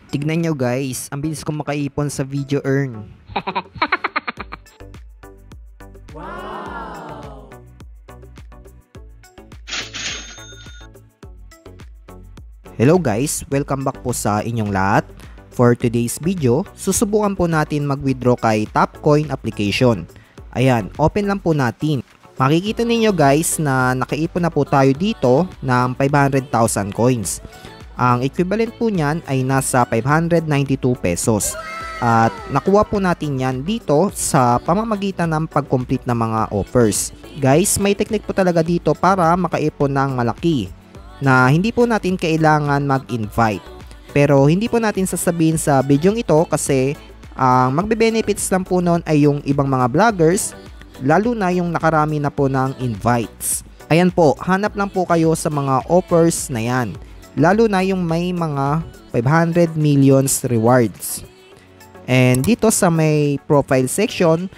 Tignan nyo guys, ang bilis kong makaipon sa video earn. Wow! Hello guys, welcome back po sa inyong lahat. For today's video, susubukan po natin mag-withdraw kay Tapcoin application. Ayan, open lang po natin. Makikita ninyo guys na nakaipon na po tayo dito ng 500,000 coins. Ang equivalent po niyan ay nasa 592 pesos. At nakuha po natin yan dito sa pamamagitan ng pag-complete ng mga offers. Guys, may technique po talaga dito para makaipon ng malaki na hindi po natin kailangan mag-invite. Pero hindi po natin sasabihin sa video ito kasi ang magbe-benefits lang po noon ay yung ibang mga vloggers, lalo na yung nakarami na po ng invites. Ayan po, hanap lang po kayo sa mga offers na yan. Lalo na yung may mga 500 millions rewards. And dito sa may profile section,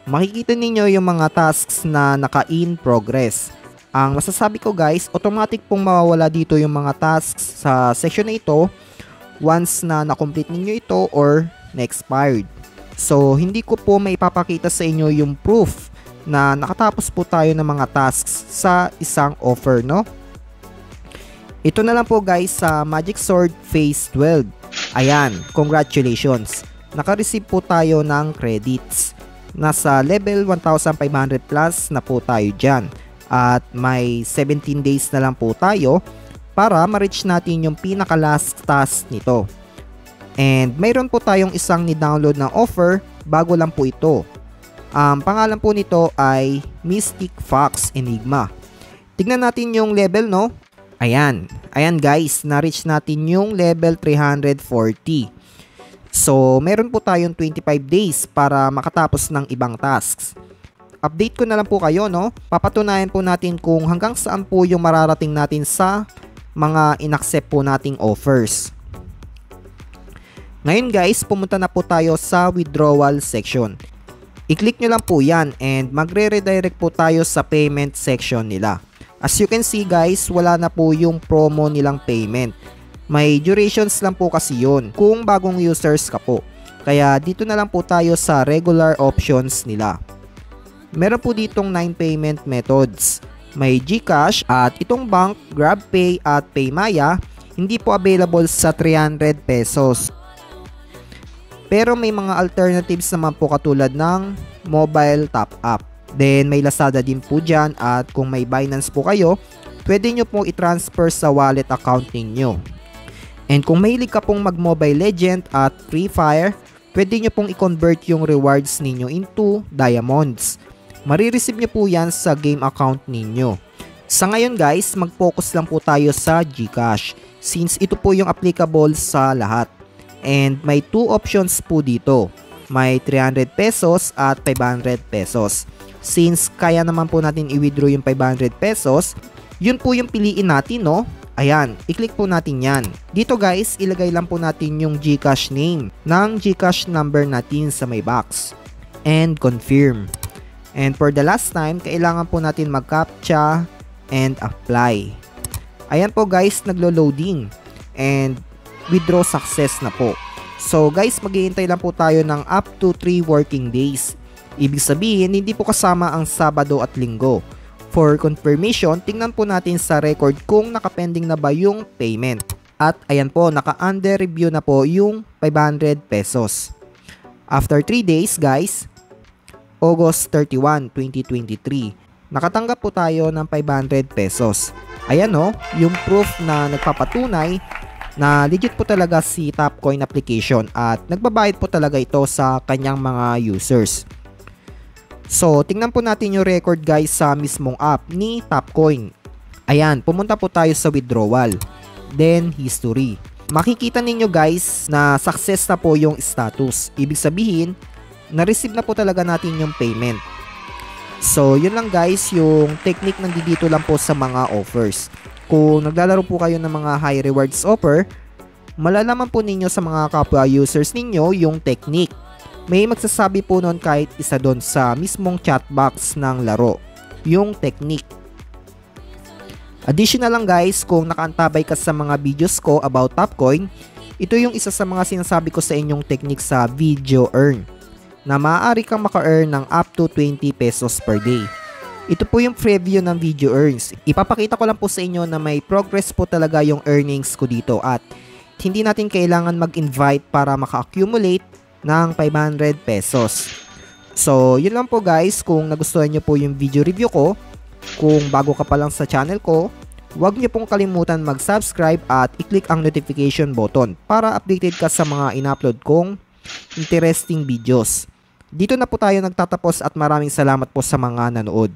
makikita ninyo yung mga tasks na naka-in progress. Ang masasabi ko guys, automatic pong mawawala dito yung mga tasks sa section na ito once na na-complete ninyo ito or na-expired. So hindi ko po may papakita sa inyo yung proof na nakatapos po tayo ng mga tasks sa isang offer, no? Ito na lang po guys sa Magic Sword Phase 12. Ayan, congratulations. Naka-receive po tayo ng credits. Nasa level 1,500 plus na po tayo dyan. At may 17 days na lang po tayo para ma-reach natin yung pinaka-last task nito. And mayroon po tayong isang ni-download na offer bago lang po ito. Ang pangalan po nito ay Mystic Fox Enigma. Tignan natin yung level, no? Ayan guys, na-reach natin yung level 340. So, meron po tayong 25 days para makatapos ng ibang tasks. Update ko na lang po kayo, no? Papatunayan po natin kung hanggang saan po yung mararating natin sa mga in-accept po nating offers. Ngayon guys, pumunta na po tayo sa withdrawal section. I-click nyo lang po yan and magre-redirect po tayo sa payment section nila. As you can see guys, wala na po yung promo nilang payment. May durations lang po kasi yun kung bagong users ka po. Kaya dito na lang po tayo sa regular options nila. Meron po ditong 9 payment methods. May GCash at itong bank, GrabPay at PayMaya hindi po available sa 300 pesos. Pero may mga alternatives naman po katulad ng mobile top up. Then may Lazada din po dyan at kung may Binance po kayo, pwede nyo pong i-transfer sa wallet account ninyo. And kung mahilig ka pong mag-Mobile Legend at Free Fire, pwede nyo pong i-convert yung rewards ninyo into diamonds. Marireceive nyo po yan sa game account ninyo. Sa ngayon guys, mag-focus lang po tayo sa GCash since ito po yung applicable sa lahat. And may 2 options po dito. May 300 pesos at 500 pesos. Since kaya naman po natin i-withdraw yung 500 pesos, yun po yung piliin natin, no? Ayan, i-click po natin yan. Dito guys, ilagay lang po natin yung GCash name ng GCash number natin sa may box. And confirm. And for the last time, kailangan po natin mag-captcha and apply. Ayan po guys, naglo-loading. And withdraw success na po. So guys, maghihintay lang po tayo ng up to 3 working days. Ibig sabihin, hindi po kasama ang Sabado at Linggo. For confirmation, tingnan po natin sa record kung nakapending na ba yung payment. At ayan po, naka-under review na po yung 500 pesos. After 3 days guys, August 31, 2023, nakatanggap po tayo ng 500 pesos. Ayan o, yung proof na nagpapatunay na legit po talaga si Tapcoin application at nagbabayad po talaga ito sa kanyang mga users. So, tingnan po natin yung record guys sa mismong app ni Tapcoin. Ayan, pumunta po tayo sa withdrawal. Then, history. Makikita ninyo guys na success na po yung status. Ibig sabihin, na-receive na po talaga natin yung payment. So, yun lang guys yung technique nandito lang po sa mga offers. Kung naglalaro po kayo ng mga high rewards offer, malalaman po ninyo sa mga kapwa users ninyo yung technique. May magsasabi po nun kahit isa doon sa mismong chat box ng laro, yung technique. Additional lang guys, kung nakaantabay ka sa mga videos ko about Topcoin, ito yung isa sa mga sinasabi ko sa inyong technique sa video earn na maaari kang maka-earn ng up to 20 pesos per day. Ito po yung preview ng video earns. Ipapakita ko lang po sa inyo na may progress po talaga yung earnings ko dito at hindi natin kailangan mag-invite para maka-accumulate ng 500 pesos. So, yun lang po guys. Kung nagustuhan nyo po yung video review ko, kung bago ka pa lang sa channel ko, huwag nyo pong kalimutan mag-subscribe at i-click ang notification button para updated ka sa mga in-upload kong interesting videos. Dito na po tayo nagtatapos at maraming salamat po sa mga nanood.